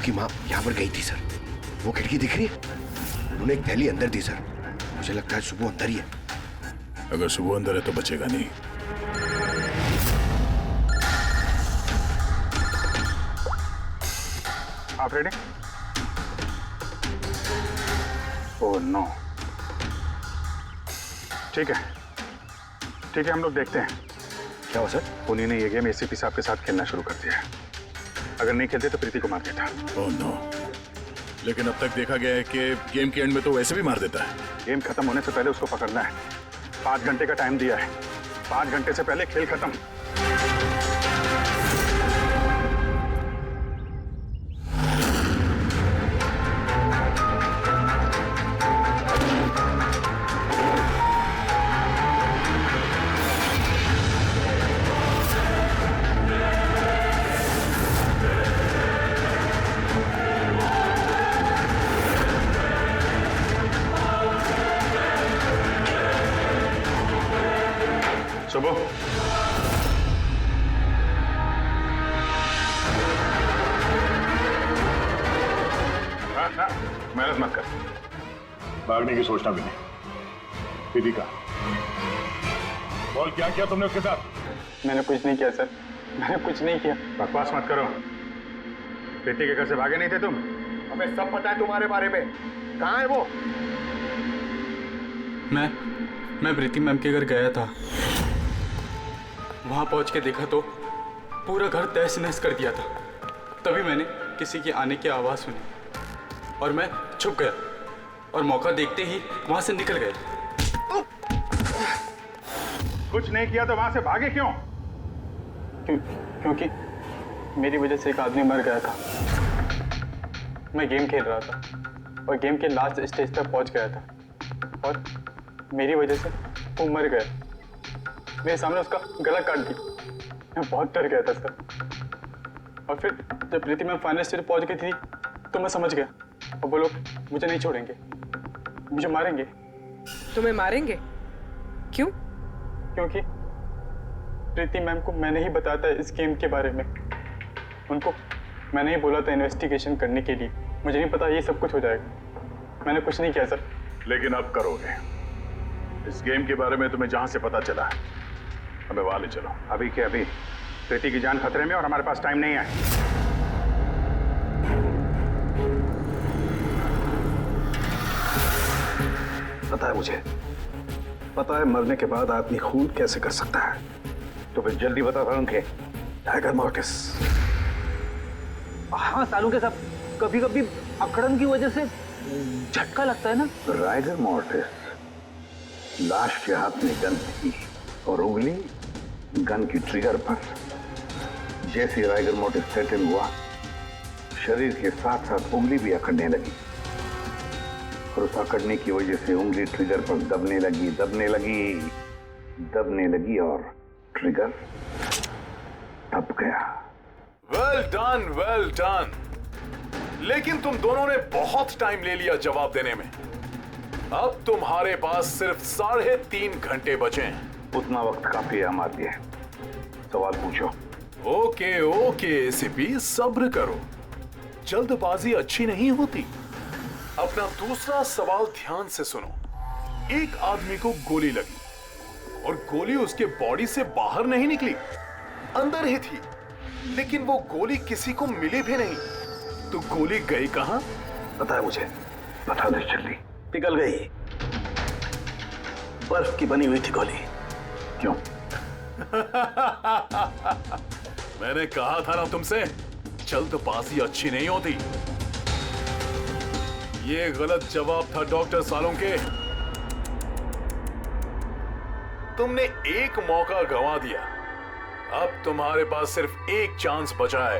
की माँ यहाँ पर गई थी सर। वो खिड़की दिख रही है, उन्होंने एक थैली अंदर दी सर। मुझे लगता है शुभ अंदर ही है। अगर शुभ अंदर है तो बचेगा नहीं। आप रेडी? Oh no. ठीक है हम लोग देखते हैं। क्या हुआ सर? उन्हीं ने ये गेम एसीपी साहब के साथ खेलना शुरू कर दिया है। अगर नहीं खेलते तो प्रीति को मार देता। Oh no. लेकिन अब तक देखा गया है कि गेम के एंड में तो वैसे भी मार देता है। गेम खत्म होने से पहले उसको पकड़ना है। 5 घंटे का टाइम दिया है। 5 घंटे से पहले खेल खत्म। सुबह मेहनत मत कर। भागने की सोचना भी नहीं। दीदी का बोल, क्या किया तुमने उसके साथ? मैंने कुछ नहीं किया सर, मैंने कुछ नहीं किया। बकवास मत करो। प्रीति के घर से भागे नहीं थे तुम? हमें सब पता है तुम्हारे बारे में। कहाँ है वो? मैं प्रीति मैम के घर गया था। वहां पहुंच के देखा तो पूरा घर तहस नहस कर दिया था। तभी मैंने किसी के आने की आवाज सुनी और मैं छुप गया और मौका देखते ही वहां से निकल गया। कुछ नहीं किया तो वहां से भागे क्यों? क्योंकि मेरी वजह से एक आदमी मर गया था। मैं गेम खेल रहा था और गेम के लास्ट स्टेज तक पहुंच गया था और मेरी वजह से वो मर गया। मेरे सामने उसका गला काट दी। मैं बहुत डर गया था सर। और फिर जब प्रीति मैम फाइनल स्टेज पहुंच गई थी तो मैं समझ गया और वो लोग मुझे नहीं छोड़ेंगे, मुझे मारेंगे। तुम्हें मारेंगे? क्यों? क्योंकि प्रीति मैम को मैंने ही बताया था इस गेम के बारे में। उनको मैंने ही बोला था इन्वेस्टिगेशन करने के लिए। मुझे नहीं पता ये सब कुछ हो जाएगा। मैंने कुछ नहीं किया सर। लेकिन अब करोगे। इस गेम के बारे में तुम्हें जहां से पता चला है हमें वहां ले चलो। अभी के अभी प्रीति की जान खतरे में और हमारे पास टाइम नहीं है। पता है मुझे, पता है मरने के बाद आदमी खून कैसे कर सकता है। तो फिर जल्दी बता था उनके टाइगर मॉर्टिस। हाँ सालू के साथ कभी कभी अकड़न की वजह से झटका लगता है ना। राइगर मॉर्टिस लाश के हाथ में गन थी और उंगली गन की ट्रिगर पर। जैसे राइगर मॉर्टिस सेटल हुआ, शरीर के साथ साथ उंगली भी अकड़ने लगी और उस अकड़ने की वजह से उंगली ट्रिगर पर दबने लगी और ट्रिगर दब गया। Well done. लेकिन तुम दोनों ने बहुत टाइम ले लिया जवाब देने में। अब तुम्हारे पास सिर्फ 3.5 घंटे बचे हैं। उतना वक्त काफी है हमारे लिए। सवाल पूछो। ओके एसीपी, सब्र करो। जल्दबाजी अच्छी नहीं होती। अपना दूसरा सवाल ध्यान से सुनो। एक आदमी को गोली लगी और गोली उसके बॉडी से बाहर नहीं निकली, अंदर ही थी। लेकिन वो गोली किसी को मिली भी नहीं। तो गोली गई कहां? पता है मुझे, बता दे जल्दी। पिघल गई। बर्फ की बनी हुई थी गोली। क्यों? मैंने कहा था ना तुमसे, जल्दबाजी अच्छी नहीं होती। ये गलत जवाब था डॉक्टर सालोंके। तुमने एक मौका गंवा दिया। अब तुम्हारे पास सिर्फ एक चांस बचा है।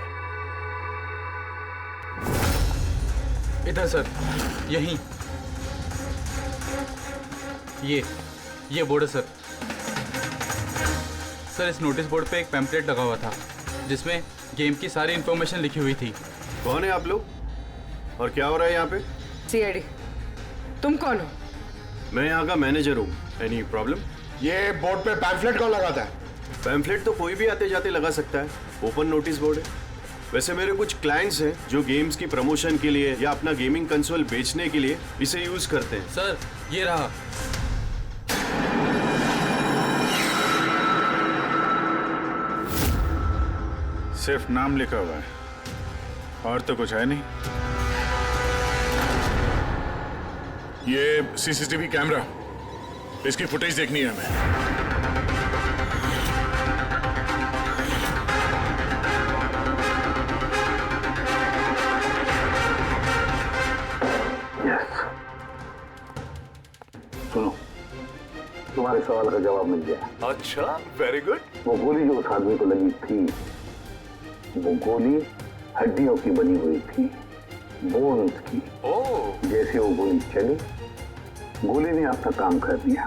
इधर सर, यहीं। ये बोर्ड है सर। सर, इस नोटिस बोर्ड पे एक पैम्पलेट लगा हुआ था जिसमें गेम की सारी इंफॉर्मेशन लिखी हुई थी। कौन है आप लोग और क्या हो रहा है यहाँ पे? सीआईडी। तुम कौन हो? मैं यहाँ का मैनेजर हूँ। Any problem? ये बोर्ड पे पैम्फलेट कौन लगाता है? पैम्फलेट तो कोई भी आते जाते लगा सकता है। ओपन नोटिस बोर्ड है। वैसे मेरे कुछ क्लाइंट्स हैं जो गेम्स की प्रमोशन के लिए या अपना गेमिंग कंसोल बेचने के लिए इसे यूज करते हैं। सर ये रहा। सिर्फ नाम लिखा हुआ है और तो कुछ है नहीं। ये सीसीटीवी कैमरा, इसकी फुटेज देखनी है हमें। सुनो, तुम्हारे सवाल का जवाब मिल गया। अच्छा, वेरी गुड। वो गोली जो उस आदमी को लगी थी, वो गोली हड्डियों की बनी हुई थी, बोन्स की। ओह, जैसे वो गोली चली, गोली ने अपना काम कर दिया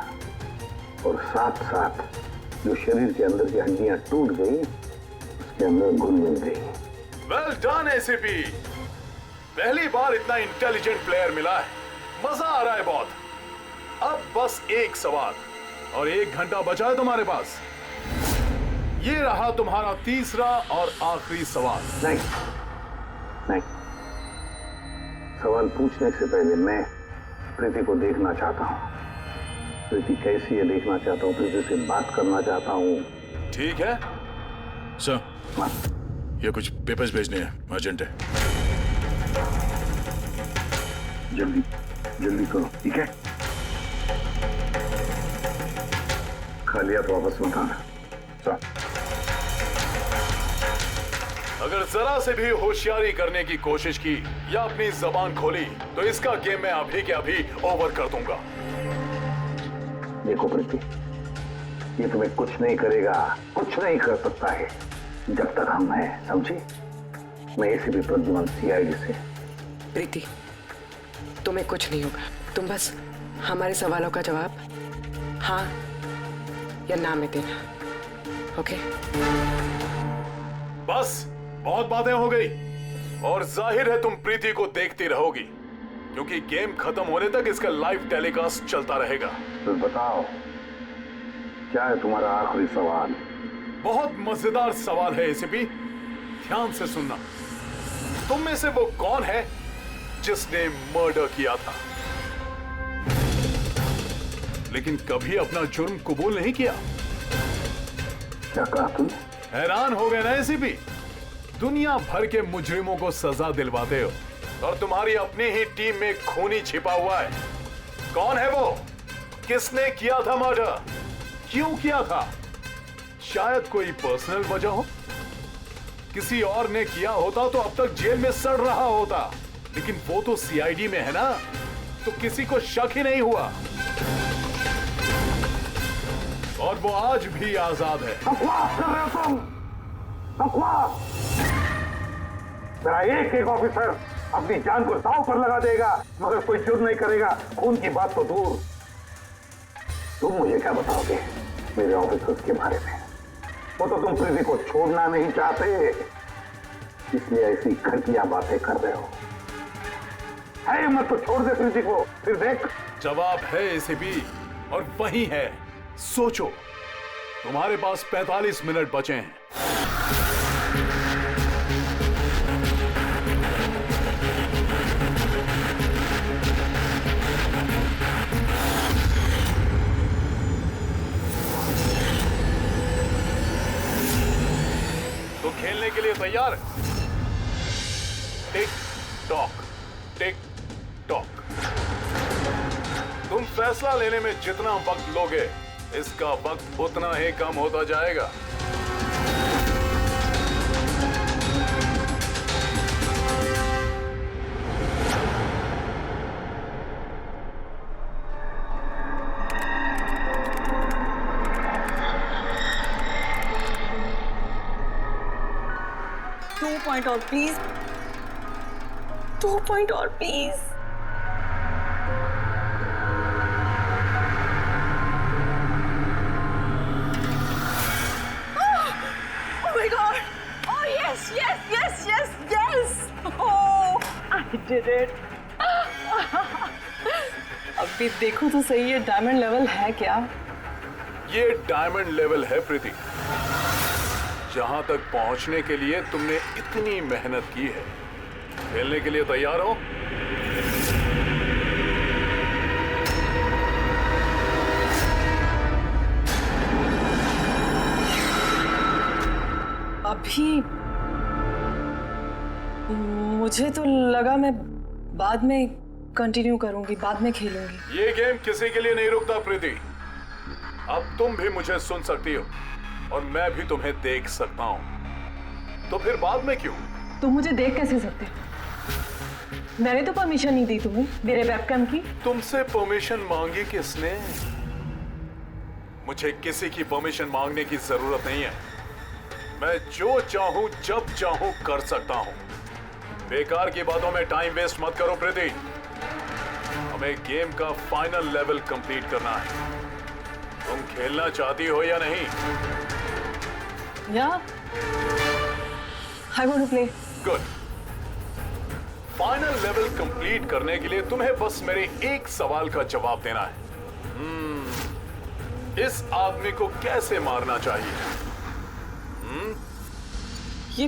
और साथ साथ जो शरीर के अंदर की हड्डियां टूट गई, उसके अंदर घुल मिल गई। Well done ACP. पहली बार इतना इंटेलिजेंट प्लेयर मिला है, मजा आ रहा है बहुत। अब बस एक सवाल और 1 घंटा बचा है तुम्हारे पास। ये रहा तुम्हारा तीसरा और आखिरी सवाल। नहीं, नहीं, सवाल पूछने से पहले मैं प्रीति को देखना चाहता हूँ। प्रीति कैसी है देखना चाहता हूँ, प्रीति से बात करना चाहता हूँ। ठीक है सर, हाँ, ये कुछ पेपर्स भेजने हैं, अर्जेंट है। जल्दी जल्दी करो, ठीक है? खाली हाथ वापस मत आना। सर, अगर जरा से भी होशियारी करने की कोशिश की या अपनी जबान खोली तो इसका गेम मैं अभी के अभी ओवर कर दूंगा। देखो प्रीति, ये तुम्हें कुछ नहीं करेगा, कुछ नहीं कर सकता है जब तक हम हैं, समझी? मैं एसीपी प्रद्युमन, सीआईडी से। प्रीति, तुम्हें कुछ नहीं होगा। तुम बस हमारे सवालों का जवाब हाँ या ना में देना, ओके? बस बहुत बातें हो गई और जाहिर है तुम प्रीति को देखती रहोगी क्योंकि गेम खत्म होने तक इसका लाइव टेलीकास्ट चलता रहेगा। तो बताओ, क्या है तुम्हारा आखिरी सवाल? बहुत मजेदार सवाल है एसीपी, ध्यान से सुनना। तुम में से वो कौन है जिसने मर्डर किया था लेकिन कभी अपना जुर्म कबूल नहीं किया? क्या कहा तुमने? हैरान हो गए ना एसीपी? दुनिया भर के मुजरिमों को सजा दिलवाते हो और तुम्हारी अपनी ही टीम में खूनी छिपा हुआ है। कौन है वो? किसने किया था मर्डर? क्यों किया था? शायद कोई पर्सनल वजह हो। किसी और ने किया होता तो अब तक जेल में सड़ रहा होता, लेकिन वो तो सीआईडी में है ना, तो किसी को शक ही नहीं हुआ और वो आज भी आजाद है। बकवास कर रहे हो तुम, बकवास! मेरा एक एक ऑफिसर अपनी जान को दांव पर लगा देगा मगर कोई जुर्म नहीं करेगा। खून की बात तो दूर, तुम मुझे क्या बताओगे मेरे ऑफिसर्स के बारे में? वो तो तुम प्रीति को छोड़ना नहीं चाहते, इसलिए ऐसी घटिया बातें कर रहे हो। है मत तो छोड़ दे प्रीति को, फिर देख। जवाब है एसीपी और वही है। सोचो, तुम्हारे पास 45 मिनट बचे हैं। तो खेलने के लिए तैयार? Tick tock, tick tock. तुम फैसला लेने में जितना वक्त लोगे, इसका वक्त उतना ही कम होता जाएगा। Two point और please. 2 point और please. Oh my God! Oh yes, yes, yes, yes, yes! Oh, I did it! अभी देखो तो सही ये डायमंड लेवल है क्या? ये डायमंड लेवल है प्रीति। जहां तक पहुंचने के लिए तुमने इतनी मेहनत की है, खेलने के लिए तैयार हो? अभी मुझे तो लगा मैं बाद में कंटिन्यू करूंगी, बाद में खेलूंगी। ये गेम किसी के लिए नहीं रुकता प्रीति। अब तुम भी मुझे सुन सकती हो और मैं भी तुम्हें देख सकता हूं, तो फिर बाद में क्यों? तुम मुझे देख कैसे सकते हो? मैंने तो परमिशन नहीं दी तुम्हें मेरे वेबकैम की। तुमसे परमिशन मांगी किसने? मुझे किसी की परमिशन मांगने की जरूरत नहीं है। मैं जो चाहूं जब चाहूं कर सकता हूं। बेकार की बातों में टाइम वेस्ट मत करो प्रीति। हमें गेम का फाइनल लेवल कंप्लीट करना है। तुम खेलना चाहती हो या नहीं? या I want to play. Good. Final level complete करने के लिए तुम्हें बस मेरे एक सवाल का जवाब देना है। इस आदमी को कैसे मारना चाहिए? ये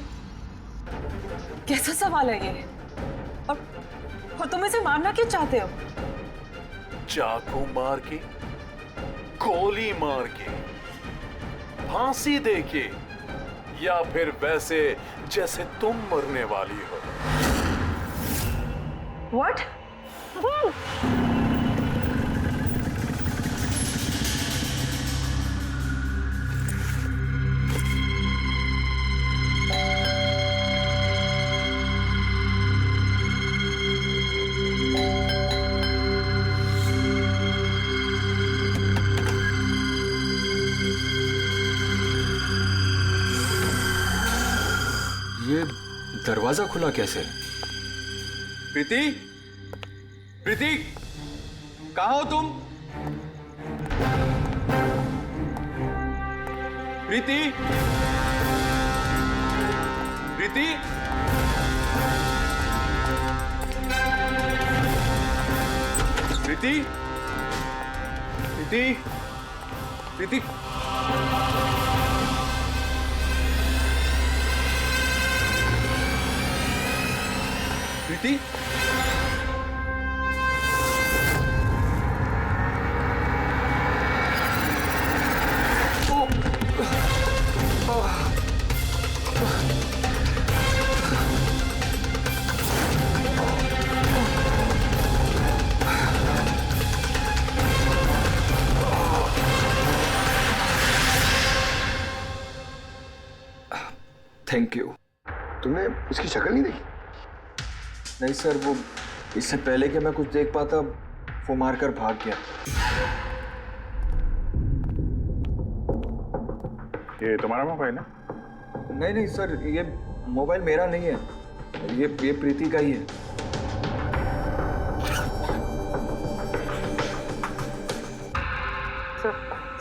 कैसा सवाल है ये? और तुम इसे मारना क्यों चाहते हो? चाकू मार के, गोली मार के, फांसी दे के, या फिर वैसे जैसे तुम मरने वाली हो? What? ये दरवाजा खुला कैसे? प्रीति, प्रीति, कहाँ हो तुम? प्रीति, प्रीति, प्रीति, प्रीति, प्रीति। प्रीति, थैंक यू। तुमने उसकी शक्ल नहीं देखी? नहीं सर, वो इससे पहले कि मैं कुछ देख पाता वो मारकर भाग गया। ये तुम्हारा मोबाइल है? नहीं नहीं सर, ये मोबाइल मेरा नहीं है, ये प्रीति का ही है।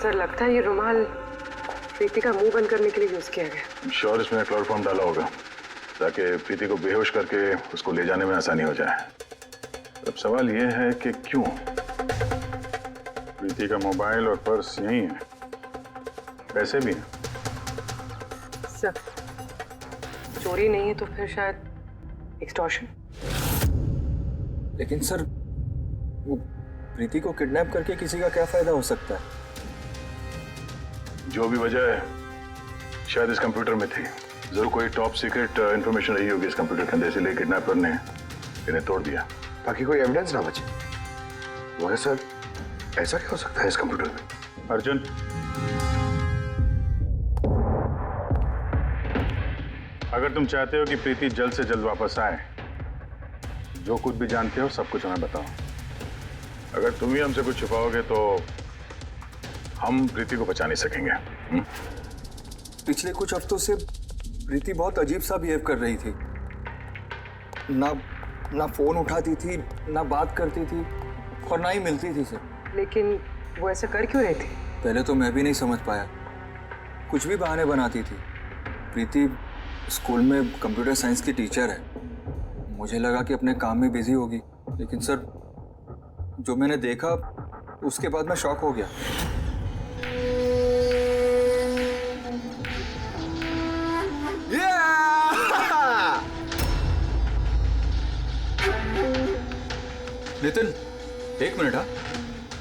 सर लगता है ये रुमाल प्रीति का मुंह बंद करने के लिए यूज किया गया। श्योर इसमें क्लोरोफॉर्म डाला होगा ताकि प्रीति को बेहोश करके उसको ले जाने में आसानी हो जाए। अब सवाल यह है कि क्यों? प्रीति का मोबाइल और पर्स यही है, पैसे भी हैं। सर चोरी नहीं है तो फिर शायद एक्सटॉर्शन। लेकिन सर वो प्रीति को किडनैप करके किसी का क्या फायदा हो सकता है? जो भी वजह है शायद इस कंप्यूटर में थी। जरूर कोई टॉप सीक्रेट इंफॉर्मेशन रही होगी इस कंप्यूटर के अंदर, इसलिए किडनैपर ने इन्हें तोड़ दिया ताकि कोई एविडेंस ना बचे। मगर सर ऐसा क्या हो सकता है इस कंप्यूटर में? अर्जुन, अगर तुम चाहते हो कि प्रीति जल्द से जल्द वापस आए, जो कुछ भी जानते हो सब कुछ हमें बताओ। अगर तुम ही हमसे कुछ छुपाओगे तो हम प्रीति को बचा नहीं सकेंगे। पिछले कुछ हफ्तों से प्रीति बहुत अजीब सा बिहेव कर रही थी। ना फोन उठाती थी, ना बात करती थी और ना ही मिलती थी सर। लेकिन वो ऐसा कर क्यों रही थी? पहले तो मैं भी नहीं समझ पाया, कुछ भी बहाने बनाती थी। प्रीति स्कूल में कंप्यूटर साइंस की टीचर है, मुझे लगा कि अपने काम में बिजी होगी, लेकिन सर जो मैंने देखा उसके बाद मैं शॉक हो गया। नितिन, एक मिनट। हाँ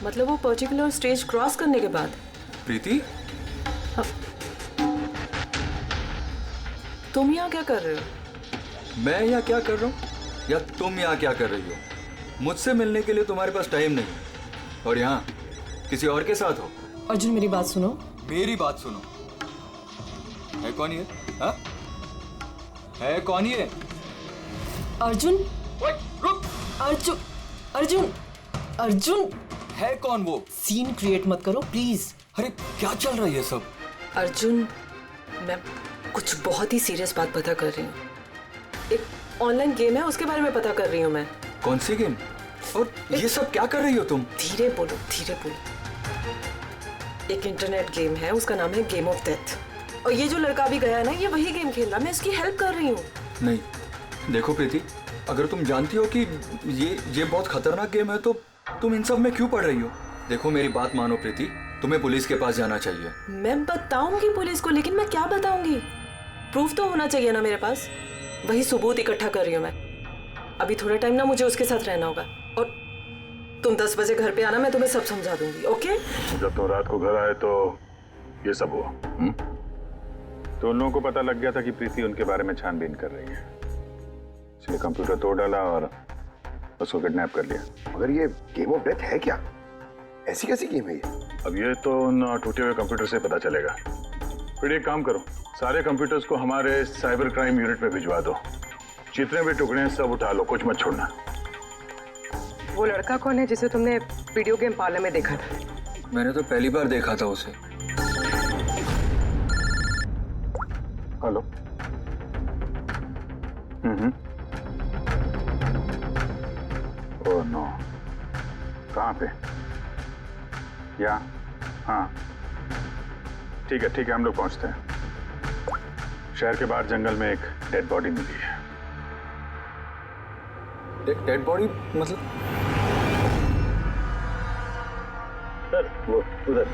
मतलब वो पर्टिकुलर स्टेज क्रॉस करने के बाद? प्रीति, तुम यहाँ क्या कर रहे हो? मैं यहाँ क्या कर रहा हूँ या तुम यहाँ क्या कर रही हो? मुझसे मिलने के लिए तुम्हारे पास टाइम नहीं, और यहाँ किसी और के साथ हो। अर्जुन मेरी बात सुनो। मेरी बात सुनो। है कौन ये? हाँ? है कौन ये? अर्जुन, रुक। अर्जुन, अर्जुन, अर्जुन, है कौन वो? सीन क्रिएट मत करो प्लीज। अरे क्या चल रहा है ये सब? अर्जुन, मैं कुछ बहुत ही सीरियस बात पता कर रही हूँ। एक ऑनलाइन गेम है, उसके बारे में पता कर रही हूँ मैं। कौन सी गेम? और ये सब क्या कर रही हो तुम? धीरे बोलो, धीरे बोलो। एक इंटरनेट गेम है, उसका नाम है गेम ऑफ डेथ। और ये जो लड़का भी गया है ना, ये वही गेम खेल रहा है। मैं इसकी हेल्प कर रही हूँ। नहीं, देखो प्रीति, अगर तुम जानती हो कि ये बहुत खतरनाक गेम है तो तुम इन सब में क्यों पड़ रही हो? देखो मेरी बात मानो प्रीति, तुम्हें पुलिस के पास जाना चाहिए। मैं बताऊंगी पुलिस को, लेकिन मैं क्या बताऊंगी? प्रूफ तो होना चाहिए ना मेरे पास। वही सबूत इकट्ठा कर रही हूँ मैं। अभी थोड़ा टाइम ना मुझे उसके साथ रहना होगा, और तुम 10 बजे घर पे आना, मैं तुम्हें सब समझा दूंगी। ओके? जब तुम रात को घर आए तो ये सब हुआ। तो उन लोगों को पता लग गया था कि प्रीति उनके बारे में छानबीन कर रही है, इसलिए कंप्यूटर तोड़ डाला और उसको किडनैप कर लिया। मगर ये गेम ऑफ डेथ है क्या? ऐसी कैसी गेम है ये? अब ये तो उन टूटे हुए कंप्यूटर से पता चलेगा। फिर एक काम करो, सारे कंप्यूटर्स को हमारे साइबर क्राइम यूनिट में भिजवा दो। जितने भी टुकड़े हैं सब उठा लो, कुछ मत छोड़ना। वो लड़का कौन है जिसे तुमने वीडियो गेम पार्लर में देखा था? मैंने तो पहली बार देखा था उसे। हेलो। ओह नो, कहाँ पे? या हाँ ठीक है, हम लोग पहुंचते हैं। शहर के बाहर जंगल में एक डेड बॉडी मिली है। डेड बॉडी मतलब? सर वो उधर।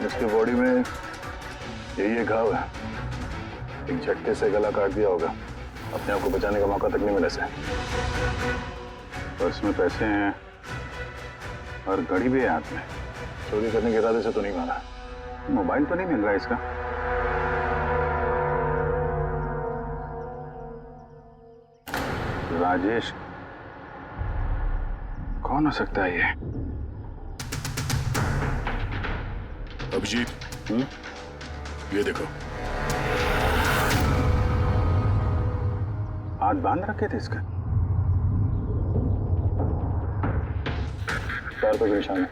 इसकी बॉडी में यही घाव है, एक झटके से गला काट दिया होगा। अपने आप को बचाने का मौका तक नहीं मिला इसे। पर्स में पैसे हैं और घड़ी भी है हाथ में। चोरी करने के इरादे से तो नहीं मारा। मोबाइल तो नहीं मिल रहा है इसका। राजेश कौन हो सकता है ये? अभिजीत, ये देखो। हाथ बांध रखे थे इसका। पैर पे निशान है।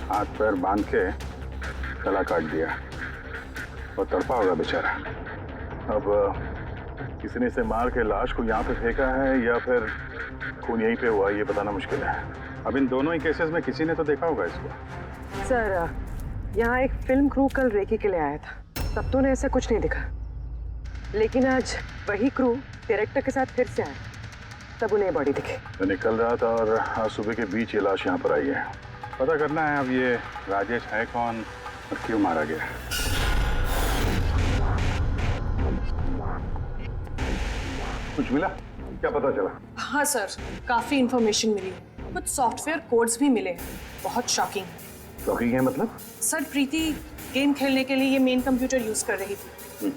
हाथ पैर बांध के गला काट दिया और तड़पा होगा बेचारा। अब किसी ने इसे मार के लाश को यहाँ पे फेंका है या फिर खून यहीं पे हुआ, ये बताना मुश्किल है। अब इन दोनों ही केसेस में किसी ने तो देखा होगा इसको। सर, यहाँ एक फिल्म क्रू कल रेकी के लिए आया था, तब तो उन्हें ऐसा कुछ नहीं दिखा। लेकिन आज वही क्रू डायरेक्टर के साथ फिर से आया, तब उन्हें बॉडी दिखी। मैं निकल रहा था और आज सुबह के बीच ये लाश यहाँ पर आई है। पता करना है अब ये राजेश है कौन और क्यों मारा गया। कुछ मिला? क्या पता चला? हाँ सर, काफी इंफॉर्मेशन मिली है। कुछ सॉफ्टवेयर कोड्स भी मिले हैं, बहुत शॉकिंग। शॉकिंग है मतलब? सर, प्रीति गेम खेलने के लिए ये मेन कंप्यूटर यूज कर रही थी,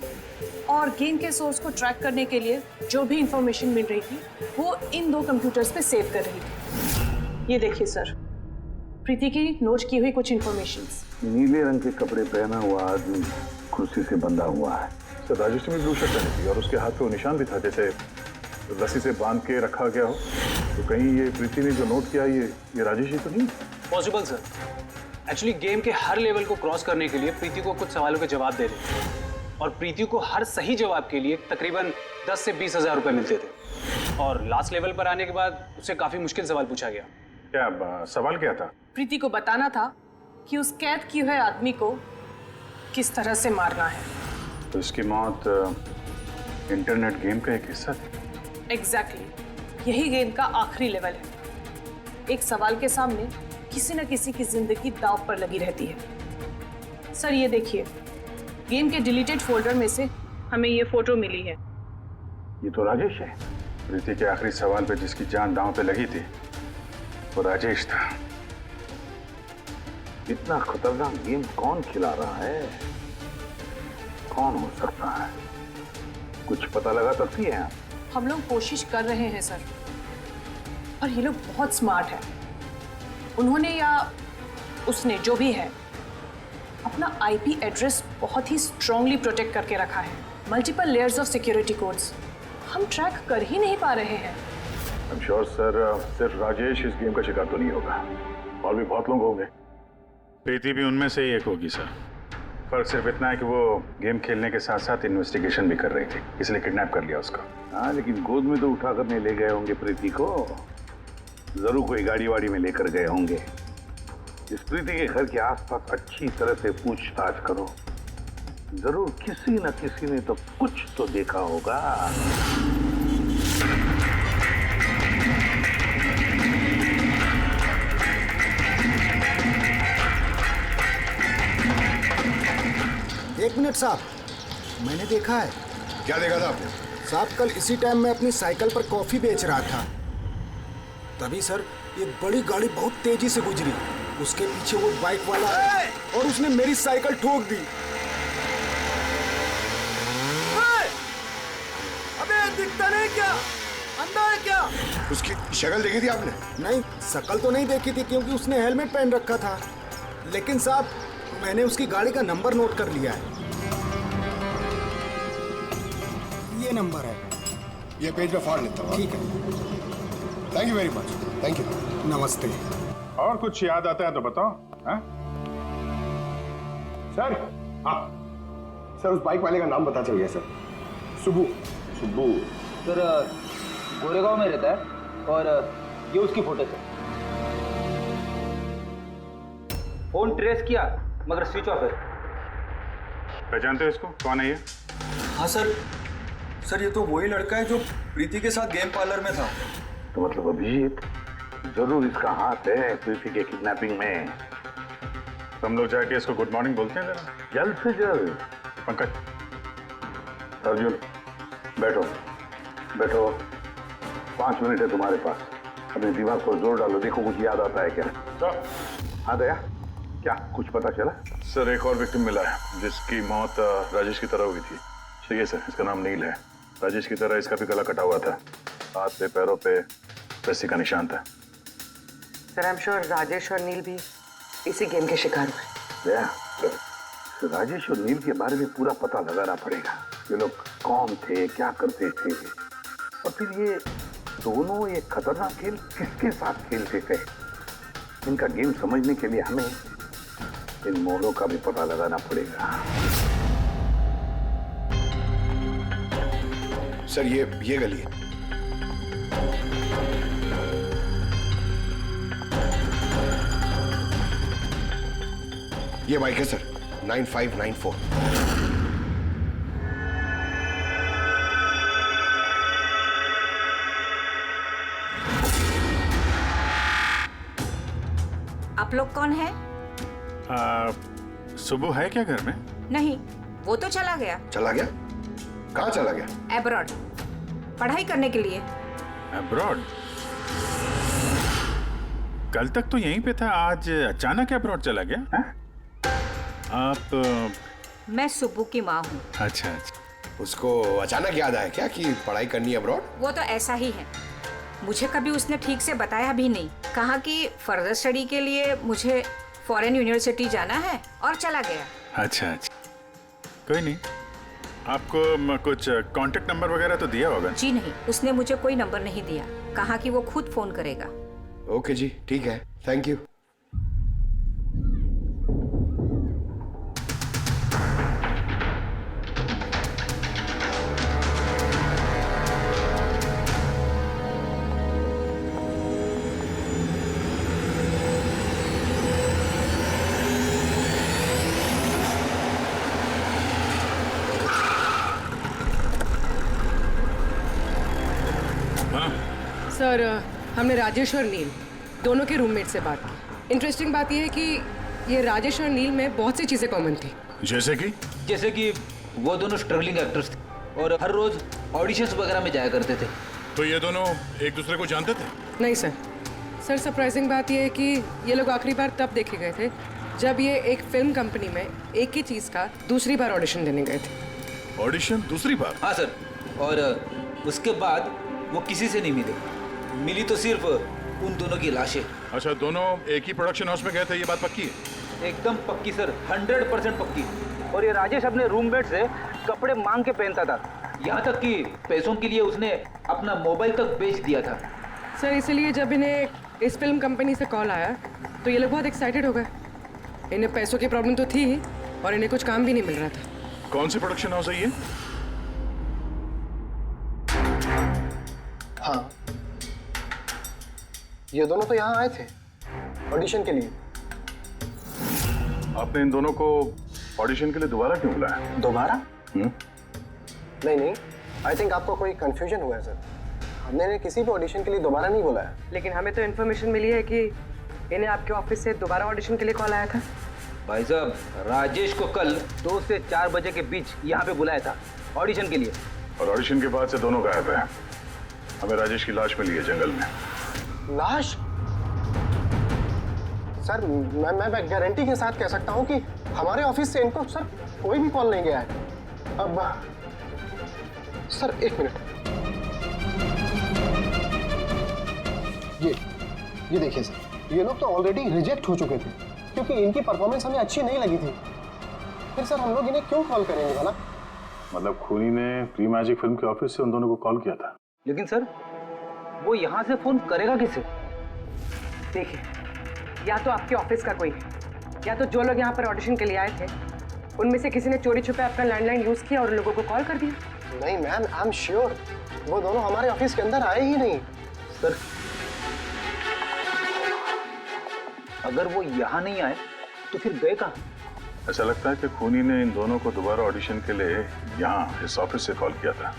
और गेम के सोर्स को ट्रैक करने के लिए जो भी इंफॉर्मेशन मिल रही थी वो इन 2 कंप्यूटर्स पे सेव कर रही थी। ये देखिए सर, प्रीति की नोट की हुई कुछ इंफॉर्मेशन। नीले रंग के कपड़े पहना हुआ आदमी कुर्सी से बंधा हुआ है। सर, राजेश ने भी ब्लू शर्ट पहनी थी और उसके हाथ पे वो निशान भी था, जैसे रस्सी से बांध के रखा गया हो। तो कहीं ये प्रीति ने जो नोट किया ये राजेश ही तो नहीं? Possible sir. एक्चुअली गेम के हर लेवल को क्रॉस करने के लिए प्रीति को कुछ सवालों के जवाब दे रहे थे, और प्रीति को हर सही जवाब के लिए तकरीबन 10 से 20 हज़ार रुपए मिलते थे। और लास्ट लेवल पर आने के बाद उससे काफ़ी मुश्किल सवाल पूछा गया। क्या सवाल क्या था? प्रीति को बताना था कि उस कैद किए हुए आदमी को किस तरह से मारना है। तो इसकी मौत इंटरनेट गेम का एक हिस्सा थी। एग्जैक्टली यही गेम का आखिरी लेवल है। एक सवाल के सामने किसी न किसी की जिंदगी दांव पर लगी रहती है। सर ये देखिए, गेम के डिलीटेड फोल्डर में से हमें ये फोटो मिली है। ये तो राजेश है। प्रीति के आखिरी सवाल पे जिसकी जान दांव पे लगी थी वो राजेश था। इतना खतरनाक गेम कौन खिला रहा है? कौन हो सकता है? कुछ पता लगा सकती हैं आप? हम लोग कोशिश कर रहे हैं सर, और ये लोग बहुत स्मार्ट है। उन्होंने या उसने जो भी है अपना आईपी एड्रेस बहुत ही स्ट्रांगली प्रोटेक्ट करके रखा है। Multiple layers of security codes हम ट्रैक कर ही नहीं पा रहे हैं। I'm sure, सर सिर्फ राजेश इस गेम का शिकार तो नहीं होगा, और भी बहुत लोग होंगे। प्रीति भी उनमें से ही एक होगी सर। फर्क सिर्फ इतना है कि वो गेम खेलने के साथ साथ इन्वेस्टिगेशन भी कर रही थी, इसलिए किडनैप कर लिया उसका। हाँ, लेकिन गोद में तो उठा कर नहीं ले गए होंगे प्रीति को। जरूर कोई गाड़ी वाड़ी में लेकर गए होंगे। इस प्रीति के घर के आसपास अच्छी तरह से पूछताछ करो। जरूर किसी न किसी ने तो कुछ तो देखा होगा। एक मिनट साहब, मैंने देखा है। क्या देखा था आपने? साहब कल इसी टाइम मैं अपनी साइकिल पर कॉफी बेच रहा था, तभी सर एक बड़ी गाड़ी बहुत तेजी से गुजरी। उसके पीछे वो बाइक वाला है और उसने मेरी साइकिल ठोक दी। अबे दिखता नहीं क्या? अंधा है क्या? उसकी शक्ल देखी थी आपने? नहीं, शक्ल तो नहीं देखी थी क्योंकि उसने हेलमेट पहन रखा था, लेकिन साहब मैंने उसकी गाड़ी का नंबर नोट कर लिया है। ये नंबर है। ये पेज में फाड़ लेता हूँ। ठीक है, thank you very much. Thank you. नमस्ते। और कुछ याद आता है तो बताओ। हाँ सर, हाँ सर, उस बाइक वाले का नाम पता चल गया सर। सुबू। सुबू सर गोरेगांव में रहता है, और ये उसकी फोटो है। फोन ट्रेस किया मगर स्विच ऑफ है। पहचानते हो इसको? कौन है ये? हाँ सर ये तो वही लड़का है जो प्रीति के साथ गेम पार्लर में था। तो मतलब अभिजीत, जरूर इसका हाथ है प्रीति के किडनैपिंग में। हम लोग जाके इसको गुड मॉर्निंग बोलते हैं जरा, जल्द से जल्द। पंकज। अर्जुन बैठो बैठो, 5 मिनट है तुम्हारे पास। अपने दिमाग पर जोर डालो, देखो कुछ याद आता है क्या। सर। हाँ दया, क्या कुछ पता चला? सर एक और विक्टिम मिला है जिसकी मौत राजेश की तरह हुई थी। ठीक है सर, इसका नाम नील है। राजेश की तरह इसका भी गला कटा हुआ था, हाथ पे पैरों पे रस्सी का निशान था। Sir I am sure Rajesh और नील भी इसी गेम के शिकार हुए। दया, राजेश और नील के बारे में पूरा पता लगाना पड़ेगा। ये लोग कौन थे, क्या करते थे, और फिर ये दोनों ये खतरनाक खेल किसके साथ खेलते थे। इनका गेम समझने के लिए हमें इन मोड़ों का भी पता लगाना पड़ेगा। सर ये गली है। ये बाइक है सर, 9594। आप लोग कौन है? सुबह है क्या घर में? नहीं, वो तो चला गया। चला गया? कहाँ चला गया? एब्रॉड, पढ़ाई करने के लिए। एब्रॉड? कल तक तो यहीं पे था, आज अचानक एब्रॉड चला गया? है? आप? मैं सुब्बू की माँ हूँ। अच्छा अच्छा। उसको अचानक याद आया क्या कि पढ़ाई करनी है अब्रॉड? वो तो ऐसा ही है, मुझे कभी उसने ठीक से बताया भी नहीं। कहा कि फर्दर स्टडी के लिए मुझे फॉरेन यूनिवर्सिटी जाना है और चला गया। अच्छा अच्छा, कोई नहीं। आपको कुछ कांटेक्ट नंबर वगैरह तो दिया होगा? जी नहीं, उसने मुझे कोई नंबर नहीं दिया। कहा कि वो खुद फोन करेगा। ओके जी, ठीक है, थैंक यू। सर हमने राजेश और नील दोनों के रूममेट से बात की। इंटरेस्टिंग बात यह है कि ये राजेश और नील में बहुत सी चीज़ें कॉमन थी। जैसे कि वो दोनों स्ट्रगलिंग एक्टर्स थे और हर रोज ऑडिशंस वगैरह में जाया करते थे। तो ये दोनों एक दूसरे को जानते थे? नहीं सर। सर सरप्राइजिंग बात यह है कि ये लोग आखिरी बार तब देखे गए थे जब ये एक फिल्म कंपनी में एक ही चीज़ का दूसरी बार ऑडिशन देने गए थे। ऑडिशन दूसरी बार? हाँ सर। और उसके बाद वो किसी से नहीं मिले। मिली तो सिर्फ उन दोनों की लाशें। अच्छा, दोनों एक ही प्रोडक्शन हाउस में गए थे, ये बात पक्की है? एकदम पक्की सर, 100% पक्की। और ये राजेश अपने रूममेट से कपड़े मांग के पहनता था, यहाँ तक कि पैसों के लिए उसने अपना मोबाइल तक बेच दिया था। सर इसलिए जब इन्हें इस फिल्म कंपनी से कॉल आया तो ये लोग बहुत एक्साइटेड हो गए। इन्हें पैसों की प्रॉब्लम तो थी ही और इन्हें कुछ काम भी नहीं मिल रहा था। कौन सी प्रोडक्शन हाउस है ये? हाँ, ये दोनों तो यहाँ आए थे ऑडिशन के लिए। आपने इन दोनों को ऑडिशन के लिए दोबारा क्यों बुलाया? दोबारा? नहीं, आई थिंक आपको कोई कंफ्यूजन हुआ है सर। हमने इन्हें किसी भी ऑडिशन के लिए दोबारा नहीं बुलाया। लेकिन हमें तो इन्फॉर्मेशन मिली है कि इन्हें आपके ऑफिस से दोबारा ऑडिशन के लिए कॉल आया था। भाई साहब, राजेश को कल 2 से 4 बजे के बीच यहाँ पे बुलाया था ऑडिशन के लिए। और ऑडिशन के बाद से दोनों गायब है। हमें राजेश की लाश मिली है जंगल में। लाश? सर मैं गारंटी के साथ कह सकता हूँ कि हमारे ऑफिस से इनको सर कोई भी कॉल नहीं गया है। अब सर 1 मिनट, ये देखिए सर, ये लोग तो ऑलरेडी रिजेक्ट हो चुके थे क्योंकि इनकी परफॉर्मेंस हमें अच्छी नहीं लगी थी। फिर सर हम लोग इन्हें क्यों कॉल करेंगे भला? मतलब खूनी ने प्री मैजिक फिल्म के ऑफिस से उन दोनों को कॉल किया था। लेकिन सर वो यहाँ से फोन करेगा किसे? देखिए, या तो आपके ऑफिस का कोई है, या तो जो लोग यहाँ पर ऑडिशन के लिए आए थे उनमें से किसी ने चोरी छुपे अपना लैंडलाइन यूज किया और उन लोगों को कॉल कर दिया। नहीं मैम, आई एम श्योर वो दोनों हमारे ऑफिस के अंदर आए ही नहीं। सर अगर वो यहाँ नहीं आए तो फिर गए कहाँ? ऐसा लगता है कि खूनी ने इन दोनों को दोबारा ऑडिशन के लिए यहाँ इस ऑफिस से कॉल किया था,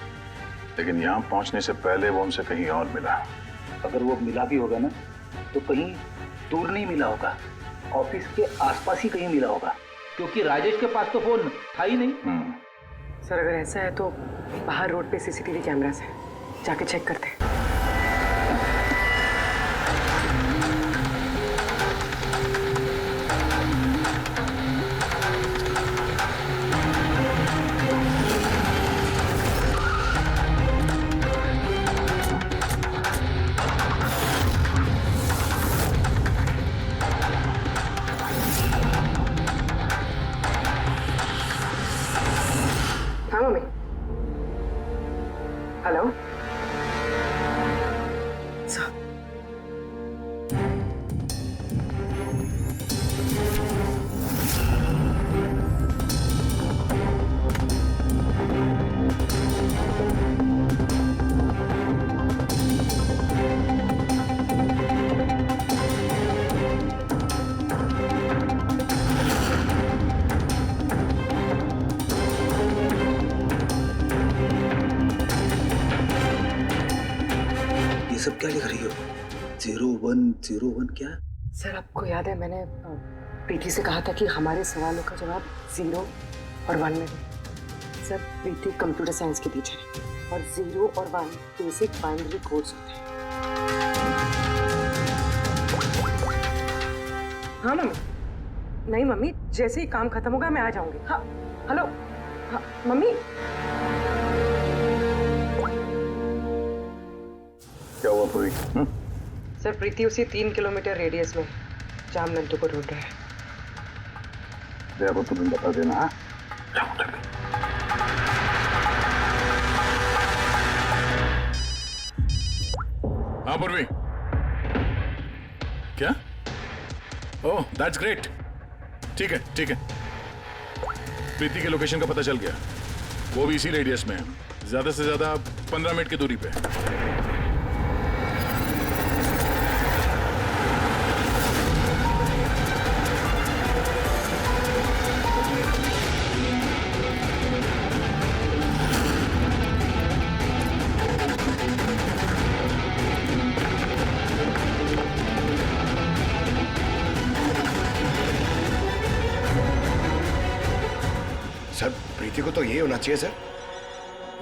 लेकिन यहाँ पहुँचने से पहले वो उनसे कहीं और मिला। अगर वो मिला भी होगा ना तो कहीं दूर नहीं मिला होगा, ऑफिस के आसपास ही कहीं मिला होगा, क्योंकि राजेश के पास तो फोन था ही नहीं। सर अगर ऐसा है तो बाहर रोड पे सीसीटीवी कैमरास है, जाके चेक करते हैं। हाँ मम्मी। हेलो सर, सब क्या लिख रही हो? 0101 क्या? सर आपको याद है मैंने प्रीति से कहा था कि हमारे सवालों का जवाब 0 और 1 में दे। सर प्रीति कंप्यूटर साइंस की टीचर है और 0 और 1 बेसिक बाइनरी कोड्स होते हैं। हाँ मम्मी। नहीं मम्मी, जैसे ही काम खत्म होगा मैं आ जाऊंगी। हाँ हेलो। हाँ मम्मी। क्या हुआ पूरी? सर प्रीति उसी 3 किलोमीटर रेडियस में जाम नंदू को ढूंढ रहा है। देखो तुम्हें बता देना। हाँ पूर्वी, क्या? Oh that's great. ठीक है ठीक है, प्रीति के लोकेशन का पता चल गया, वो भी इसी रेडियस में है, ज्यादा से ज्यादा 15 मिनट की दूरी पे। सर प्रीति को तो ये होना चाहिए सर,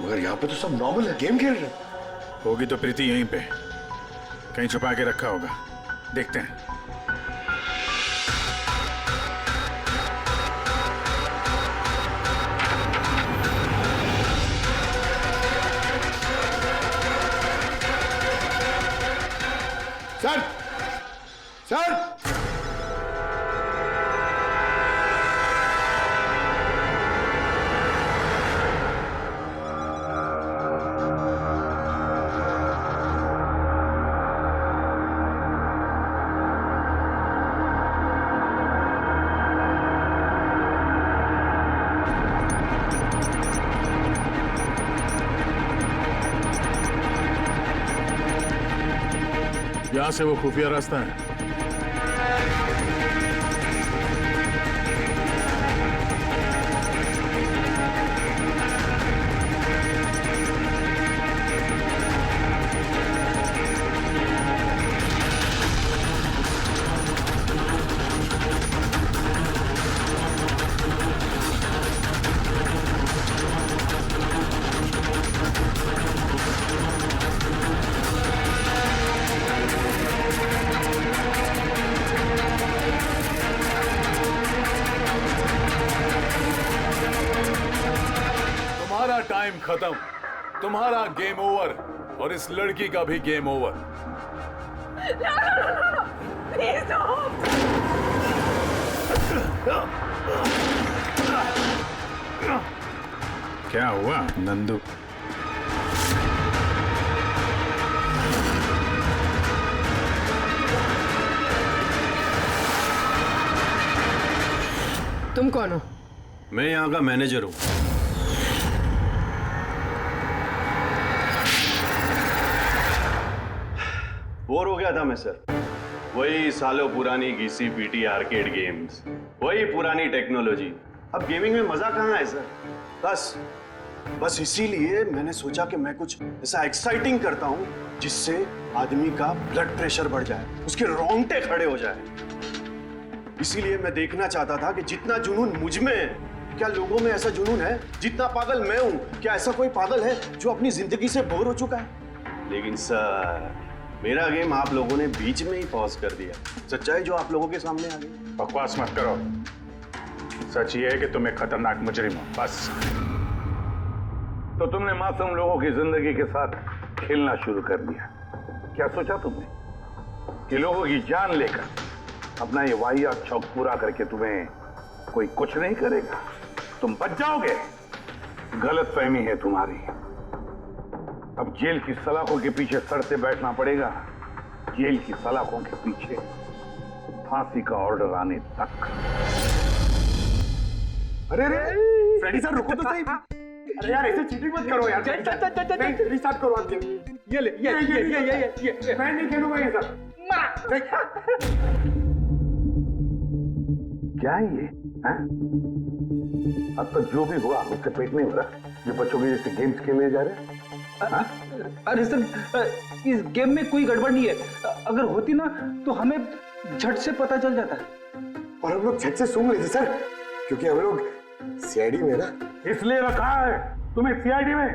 मगर यहाँ पे तो सब नॉर्मल है, गेम खेल रहे हैं। होगी तो प्रीति यहीं पे कहीं छुपा के रखा होगा, देखते हैं। सर सर यहाँ से वो खुफिया रास्ता है। टाइम खत्म, तुम्हारा गेम ओवर और इस लड़की का भी गेम ओवर। प्लीज क्या हुआ नंदू? तुम कौन हो? मैं यहाँ का मैनेजर हूँ। बोर हो गया था मैं सर, वही सालों पुरानी घिसी पीटी आर्केड गेम्स, वही पुरानी टेक्नोलॉजी। अब गेमिंग में मजा कहाँ है सर? बस इसीलिए मैंने सोचा कि मैं कुछ ऐसा एक्साइटिंग करता हूँ जिससे आदमी का ब्लड प्रेशर बढ़ जाए, उसके रोंगटे खड़े हो जाए। इसीलिए मैं देखना चाहता था कि जितना जुनून मुझ में है, क्या लोगों में ऐसा जुनून है? जितना पागल मैं हूँ, क्या ऐसा कोई पागल है जो अपनी जिंदगी से बोर हो चुका है? लेकिन सर, मेरा गेम आप लोगों ने बीच में ही पॉज कर दिया। सच्चाई जो आप लोगों के सामने आ गई। बकवास मत करो, सच ये है कि तुम एक खतरनाक मुजरिम हो, बस। तो तुमने मासूम लोगों की जिंदगी के साथ खेलना शुरू कर दिया। क्या सोचा तुमने कि लोगों की जान लेकर अपना ये वाहियात शौक पूरा करके तुम्हें कोई कुछ नहीं करेगा? तुम बच जाओगे। गलतफहमी है तुम्हारी। अब जेल की सलाखों के पीछे सड़ते बैठना पड़ेगा, जेल की सलाखों के पीछे फांसी का ऑर्डर आने तक। अरे फ्रेडी सर रुको तो सही। अरे यार ऐसे चीटिंग मत करो यार। रिस्टार्ट करो आप गेम। ये ले ये मैं नहीं खेलूंगा ये सब। क्या है ये? अब तक जो भी हुआ उससे पेट नहीं भरा, जो बच्चों के जैसे गेम्स खेले जा रहे हैं। अरे सर, इस गेम में कोई गड़बड़ नहीं है। अगर होती ना तो हमें झट से पता चल जाता। और हम लोग झट से सूंघ लेते सर, क्योंकि हम लोग सीआईडी में ना। इसलिए रखा है तुम्हें सीआईडी में,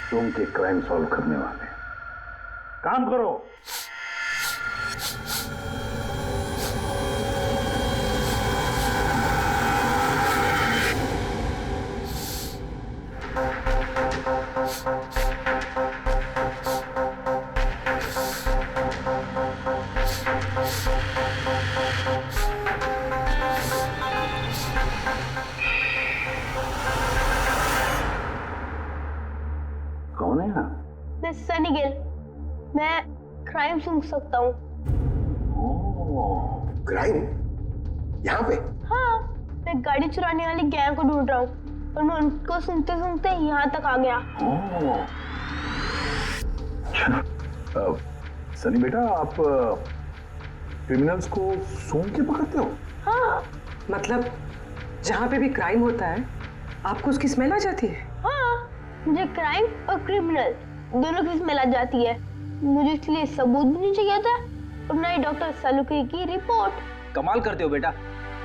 तुम के क्राइम सॉल्व करने वाले। काम करो। कौन है आप? मैं सनी गिल, मैं क्राइम सूंघ सकता हूँ। क्राइम? यहाँ पे? हाँ, मैं गाड़ी चुराने वाली गैंग को ढूंढ रहा हूँ और मैं उनको सुनते सुनते यहाँ तक आ गया। सनी बेटा, आप क्रिमिनल्स को सूंघ के पकड़ते हो? हाँ। मतलब जहाँ पे भी क्राइम होता है आपको उसकी स्मेल आ जाती है? हाँ, मुझे क्राइम और क्रिमिनल दोनों की स्मेल आ जाती है। मुझे इसलिए सबूत भी नहीं चाहिए था और ना ही डॉक्टर सलूके की रिपोर्ट। कमाल करते हो बेटा,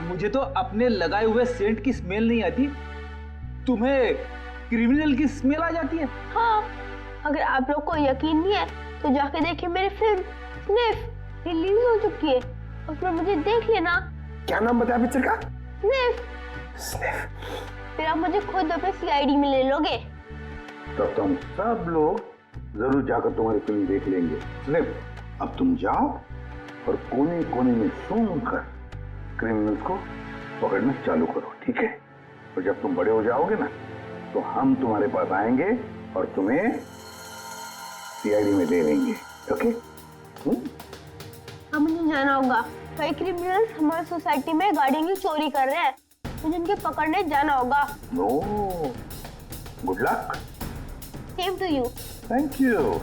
मुझे तो अपने लगाए हुए सेंट की स्मेल नहीं आती, तुम्हें क्रिमिनल की स्मेल आ जाती है। हाँ, अगर आप लोग को यकीन नहीं है तो जाके देखिए मेरी फिल्म स्निफ रिलीज हो चुकी है, उसमें मुझे देख लेना। क्या नाम बताया पिक्चर का? स्निफ। फिर आप मुझे खुद अपने सीआईडी में ले लोगे। तो तुम सब लोग जरूर जाकर तुम्हारी फिल्म देख लेंगे। स्निफ, अब तुम जाओ और कोने कोने में सूंघ कर क्रिमिनल्स को पकड़ना चालू करो, ठीक है? और जब तुम बड़े हो जाओगे ना तो हम तुम्हारे पास आएंगे और तुम्हें सीआईडी में ले लेंगे, ओके? अब मुझे जाना होगा, कई क्रिमिनल्स हमारी सोसाइटी में गाड़ियों की चोरी कर रहे हैं, मुझे उनके पकड़ने जाना होगा। No, good luck. Same to you. Thank you.